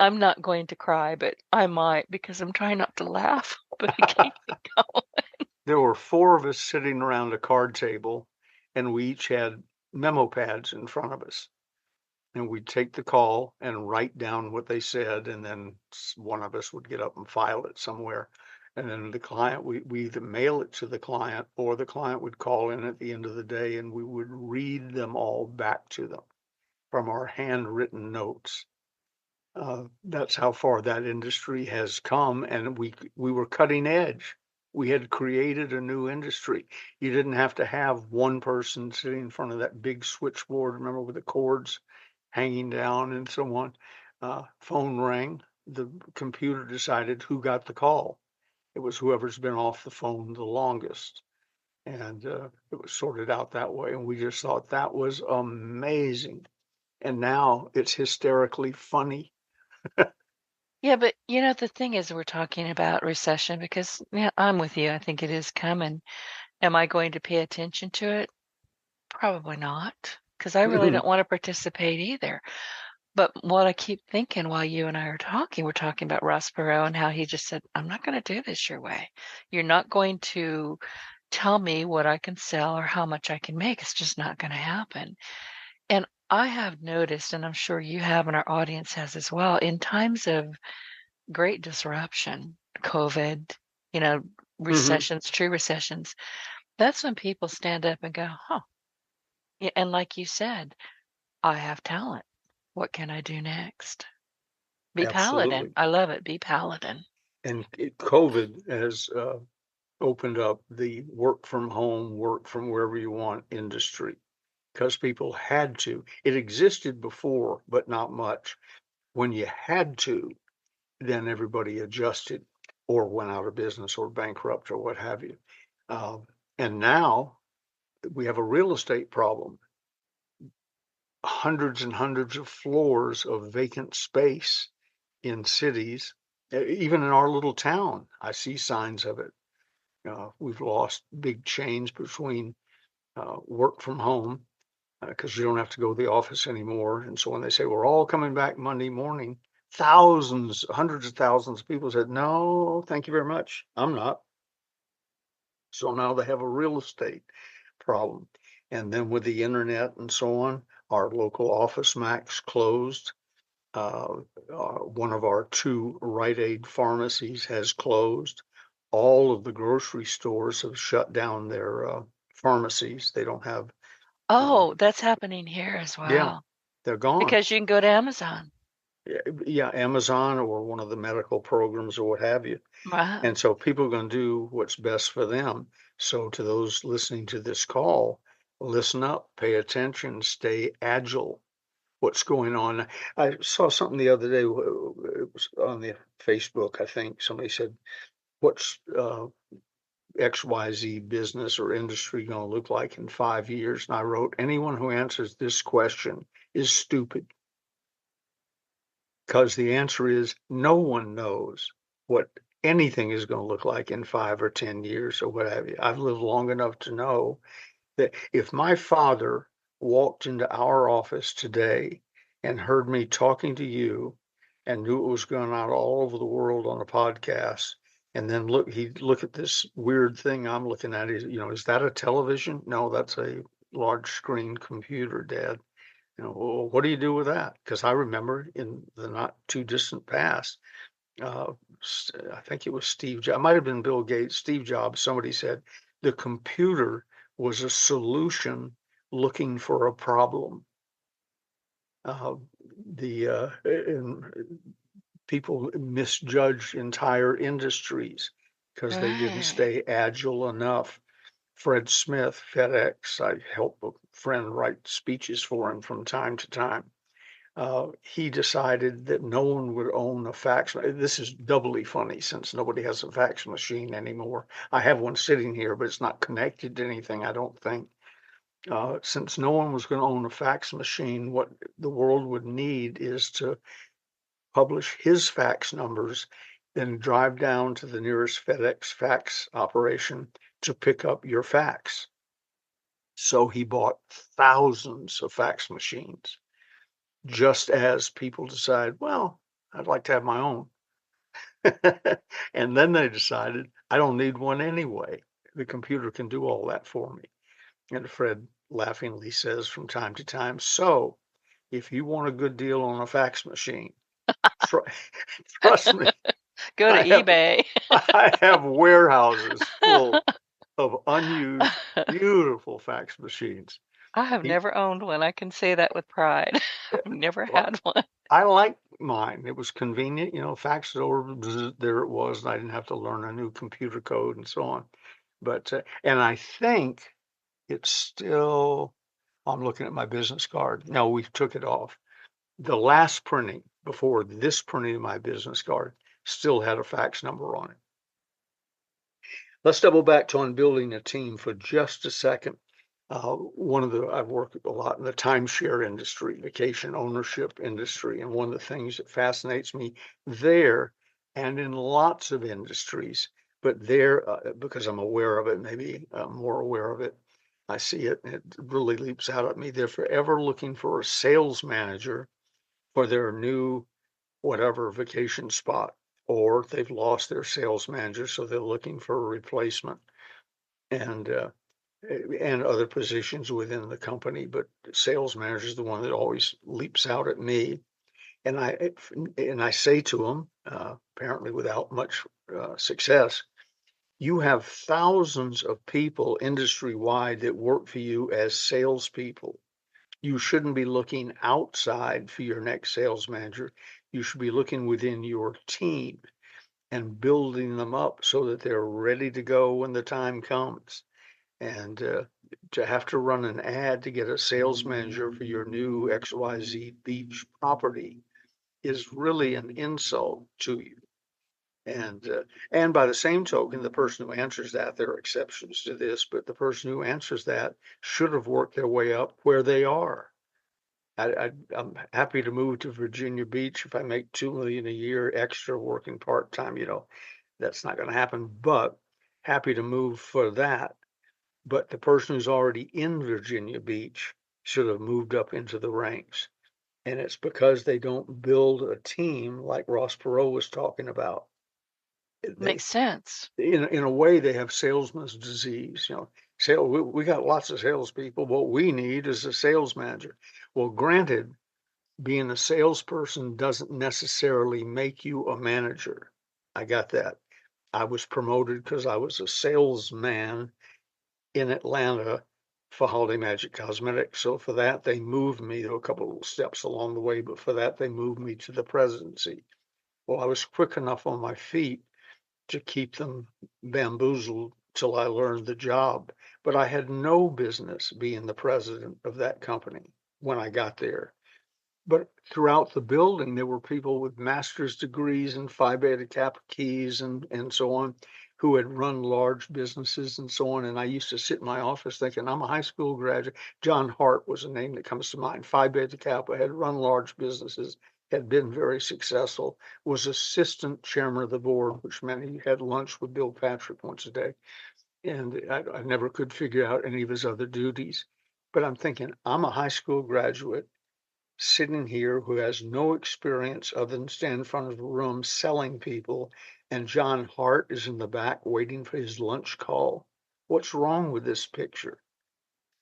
I'm not going to cry, but I might because I'm trying not to laugh, but I can't go. there were 4 of us sitting around a card table, and we each had memo pads in front of us. And we'd take the call and write down what they said, and then one of us would get up and file it somewhere. And then the client, we either mail it to the client or the client would call in at the end of the day and we would read them all back to them from our handwritten notes. That's how far that industry has come, and we were cutting edge. We had created a new industry. You didn't have to have one person sitting in front of that big switchboard, remember, with the cords hanging down and so on. Phone rang. The computer decided who got the call. It was whoever's been off the phone the longest. And it was sorted out that way. And we just thought that was amazing. And now it's hysterically funny. Yeah, but the thing is, we're talking about recession because yeah, I'm with you. I think it is coming. Am I going to pay attention to it? Probably not, because I really don't want to participate either. But what I keep thinking while you and I are talking, we're talking about Ross Perot and how he just said, I'm not going to do this your way. You're not going to tell me what I can sell or how much I can make. It's just not going to happen. And I have noticed, and I'm sure you have, and our audience has as well, in times of great disruption, COVID, you know, Hmm. recessions, true recessions, that's when people stand up and go, huh. Yeah, and like you said, I have talent. What can I do next? Be paladin. Absolutely. I love it. Be paladin. And COVID has opened up the work from home, work from wherever you want industry because people had to. It existed before, but not much. When you had to, then everybody adjusted or went out of business or bankrupt or what have you. Uh, and now we have a real estate problem, hundreds and hundreds of floors of vacant space in cities. Even in our little town, I see signs of it. We've lost big chains between work from home because you don't have to go to the office anymore. And so when they say we're all coming back Monday morning, thousands, hundreds of thousands of people said, no, thank you very much. I'm not. So now they have a real estate problem. And then with the internet and so on, our local office max closed. One of our two Rite Aid pharmacies has closed. All of the grocery stores have shut down their pharmacies. They don't have, uh, Oh, that's happening here as yeah, well they're gone. because you can go to Amazon. Yeah, Amazon or one of the medical programs or what have you. Wow. And so people are going to do what's best for them. So to those listening to this call, listen up, pay attention, stay agile. What's going on? I saw something the other day. It was on the Facebook, I think. Somebody said, "What's XYZ business or industry going to look like in 5 years?" And I wrote, "Anyone who answers this question is stupid." Because the answer is no one knows what anything is going to look like in 5 or 10 years or what have you. I've lived long enough to know that if my father walked into our office today and heard me talking to you and knew it was going out all over the world on a podcast, and then he'd look at this weird thing I'm looking at. Is that a television? No, that's a large screen computer, Dad. Well, what do you do with that? Because I remember in the not too distant past, uh, I think it was Steve Jobs, it might have been Bill Gates, Steve Jobs, somebody said the computer was a solution looking for a problem. Uh, and people misjudged entire industries because they didn't Right. stay agile enough. Fred Smith, FedEx, I help a friend write speeches for him from time to time. He decided that no one would own a fax. This is doubly funny since nobody has a fax machine anymore. I have one sitting here, but it's not connected to anything, I don't think. Since no one was going to own a fax machine, what the world would need is to publish his fax numbers, then drive down to the nearest FedEx fax operation to pick up your fax. So he bought thousands of fax machines just as people decide, well, I'd like to have my own. And then they decided, I don't need one anyway. The computer can do all that for me. And Fred laughingly says from time to time, so if you want a good deal on a fax machine, tr- trust me, Go to I have eBay. I have warehouses full of unused, beautiful fax machines. I have He, never owned one. I can say that with pride. I've never well, had one. I like mine. It was convenient, fax it over, there it was, and I didn't have to learn a new computer code and so on. But and I think it's still. I'm looking at my business card. No, we took it off. The last printing before this printing of my business card still had a fax number on it. Let's double back to on building a team for just a second. I've worked a lot in the timeshare industry, vacation ownership industry, and one of the things that fascinates me there and in lots of industries, but there, because I'm aware of it, maybe more aware of it, I see it, and it really leaps out at me. They're forever looking for a sales manager for their new whatever vacation spot, or they've lost their sales manager, so they're looking for a replacement. And and other positions within the company, but sales manager is the one that always leaps out at me. And I say to them, apparently without much success, you have thousands of people industry wide that work for you as salespeople. You shouldn't be looking outside for your next sales manager. You should be looking within your team. and building them up so that they're ready to go when the time comes. And to have to run an ad to get a sales manager for your new XYZ beach property is really an insult to you. And by the same token, the person who answers that, there are exceptions to this, but the person who answers that should have worked their way up where they are. I'm happy to move to Virginia Beach if I make 2 million a year extra working part time. That's not going to happen, but happy to move for that. But the person who's already in Virginia Beach should have moved up into the ranks. And it's because they don't build a team like Ross Perot was talking about. They, Makes sense. in a way, they have salesman's disease. We got lots of salespeople. What we need is a sales manager. Well, granted, being a salesperson doesn't necessarily make you a manager. I got that. I was promoted because I was a salesman in Atlanta for Holiday Magic Cosmetics. So for that, they moved me. There were a couple of steps along the way, but for that, they moved me to the presidency. Well, I was quick enough on my feet to keep them bamboozled till I learned the job. But I had no business being the president of that company when I got there. But throughout the building, there were people with master's degrees and Phi Beta Kappa keys and so on who had run large businesses and so on. And I used to sit in my office thinking, I'm a high school graduate. John Hart was a name that comes to mind. Phi Beta Kappa had run large businesses, had been very successful, was assistant chairman of the board, which meant he had lunch with Bill Patrick once a day. And I never could figure out any of his other duties. But I'm thinking, I'm a high school graduate sitting here who has no experience other than stand in front of a room selling people, and John Hart is in the back waiting for his lunch call. What's wrong with this picture?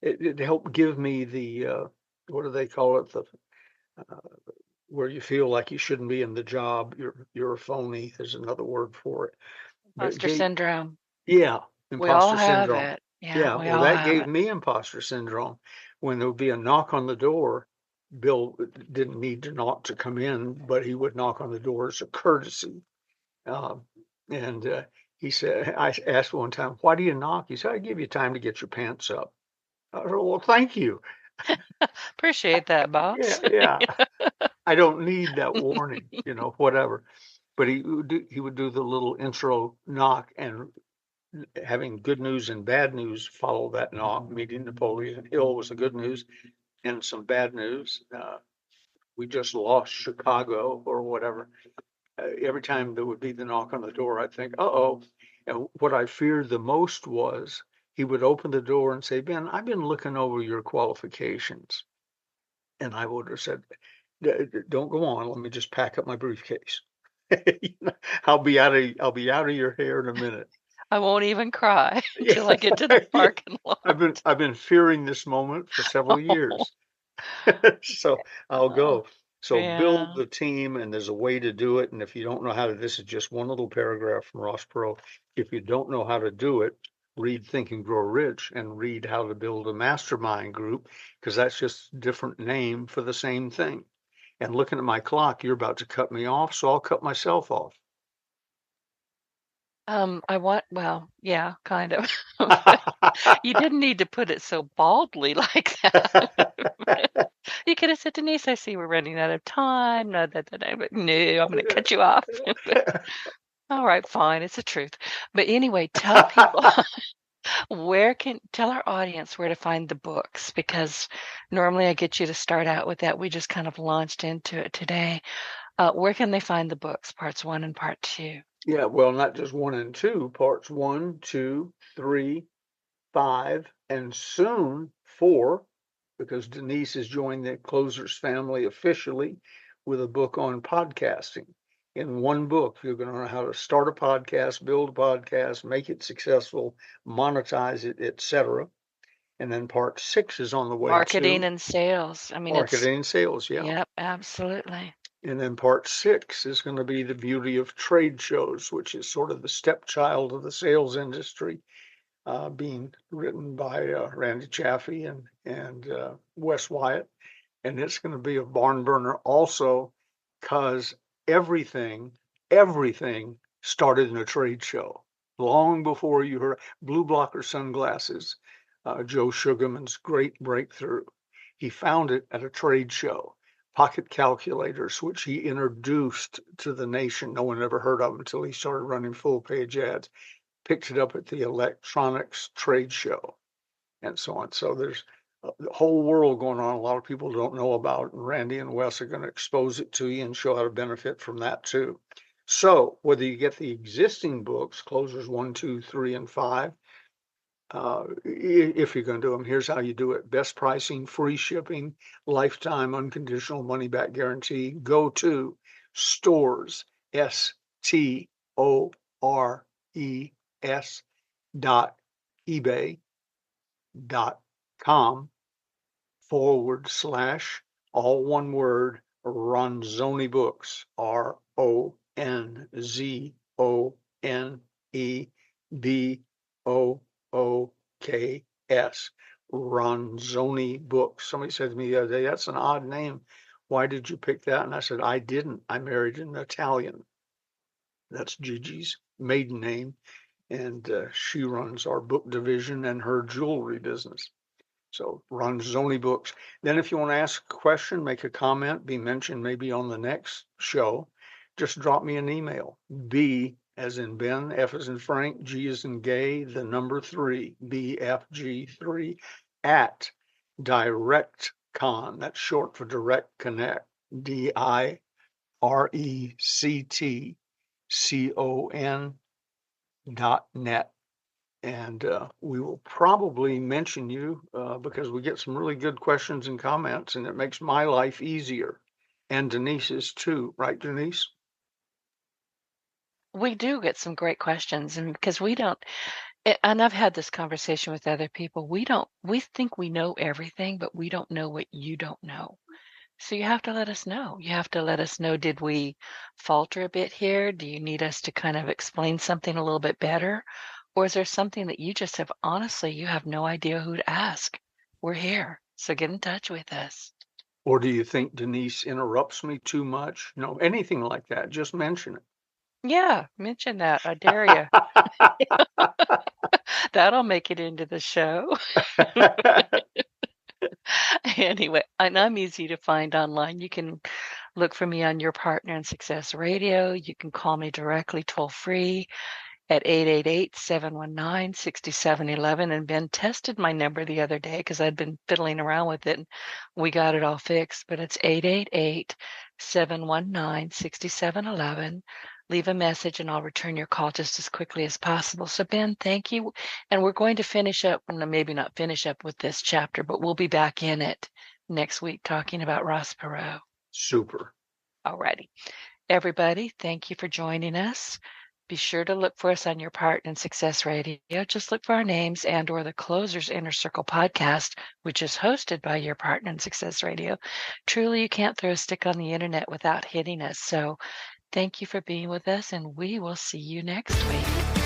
It helped give me the what do they call it? The uh, where you feel like you shouldn't be in the job. You're a phony. There's another word for it. But it Imposter gave, syndrome. yeah, We all imposter have syndrome. it. Yeah, Yeah, we well, all that have gave it. me imposter syndrome. When there would be a knock on the door, Bill didn't need to knock to come in, but he would knock on the door as a courtesy. Um, and he said, I asked one time, why do you knock? He said, I give you time to get your pants up. I said, well, thank you. Appreciate that, Yeah, boss. yeah. I don't need that warning, whatever. But he would do the little intro knock, and having good news and bad news follow that knock. Meeting Napoleon Hill was the good news, and some bad news. We just lost Chicago or whatever. Every time there would be the knock on the door, I'd think, uh-oh. And what I feared the most was he would open the door and say, Ben, I've been looking over your qualifications. And I would have said, don't go on. Let me just pack up my briefcase. I'll be out of your hair in a minute. I won't even cry Yeah, until I get to the yeah. parking I've been lot. I've been fearing this moment for several years. So I'll Oh, go. So build yeah. the team, and there's a way to do it. And if you don't know how to, this is just one little paragraph from Ross Perot. If you don't know how to do it, read Think and Grow Rich and read How to Build a Mastermind Group, because that's just a different name for the same thing. And looking at my clock, you're about to cut me off, so I'll cut myself off. Well, yeah, kind of. But you didn't need to put it so baldly like that. You could have said, Denise, I see we're running out of time. No, but no, I'm going to cut you off. All right, fine. It's the truth. But anyway, tell people tell our audience where to find the books, because normally I get you to start out with that. We just kind of launched into it today. Where can they find the books, parts 1 and part 2? Yeah, well, not just 1 and 2, parts 1, 2, 3, 5, and soon 4, because Denise has joined the Closers family officially with a book on podcasting. In one book, you're going to learn how to start a podcast, build a podcast, make it successful, monetize it, etc. And then part 6 is on the way Marketing too. and sales. I mean, Marketing and sales, yeah. yep, absolutely. And then part 6 is going to be the beauty of trade shows, which is sort of the stepchild of the sales industry, being written by Randy Chaffee and Wes Wyatt. And it's going to be a barn burner also, because everything started in a trade show. Long before you heard blue blocker sunglasses, Joe Sugarman's great breakthrough. He found it at a trade show. Pocket calculators, which he introduced to the nation. No one ever heard of until he started running full page ads. Picked it up at the electronics trade show and so on. So there's the whole world going on. A lot of people don't know about, and Randy and Wes are going to expose it to you and show how to benefit from that too. So whether you get the existing books, Closers 1, 2, 3, and 5, if you're going to do them, here's how you do it. Best pricing, free shipping, lifetime unconditional money back guarantee. Go to stores, STORES ebay.com/ all one word, Ronzoni Books, RONZONEBOOKS, Ronzoni Books. Somebody said to me the other day, that's an odd name. Why did you pick that? And I said, I didn't. I married an Italian. That's Gigi's maiden name. And she runs our book division and her jewelry business. So Ronzoni Books. Then if you want to ask a question, make a comment, be mentioned maybe on the next show, just drop me an email. B as in Ben, F as in Frank, G as in gay, the number 3, BFG3 at DirectCon. That's short for Direct Connect. DIRECTCON.net. And we will probably mention you because we get some really good questions and comments, and it makes my life easier, and Denise's too, right, Denise? We do get some great questions, and because we don't, and I've had this conversation with other people, we think we know everything, but we don't know what you don't know. So you have to let us know. You have to let us know, did we falter a bit here? Do you need us to kind of explain something a little bit better? Or is there something that you just have, honestly, you have no idea who to ask? We're here. So get in touch with us. Or do you think Denise interrupts me too much? No, anything like that, just mention Yeah, mention that. I dare you. it. That'll make it into the show. Anyway, and I'm easy to find online. You can look for me on Your Partner in Success Radio. You can call me directly toll free at 888-719-6711. And Ben tested my number the other day because I'd been fiddling around with it, and we got it all fixed. But it's 888-719-6711. Leave a message and I'll return your call just as quickly as possible. So Ben, thank you. And we're going to finish up, well, maybe not finish up with this chapter, but we'll be back in it next week talking about Ross Perot. Super. Alrighty. Everybody, thank you for joining us. Be sure to look for us on Your Partner in Success Radio. Just look for our names and or the Closers Inner Circle podcast, which is hosted by Your Partner in Success Radio. Truly, you can't throw a stick on the internet without hitting us. So thank you for being with us, and we will see you next week.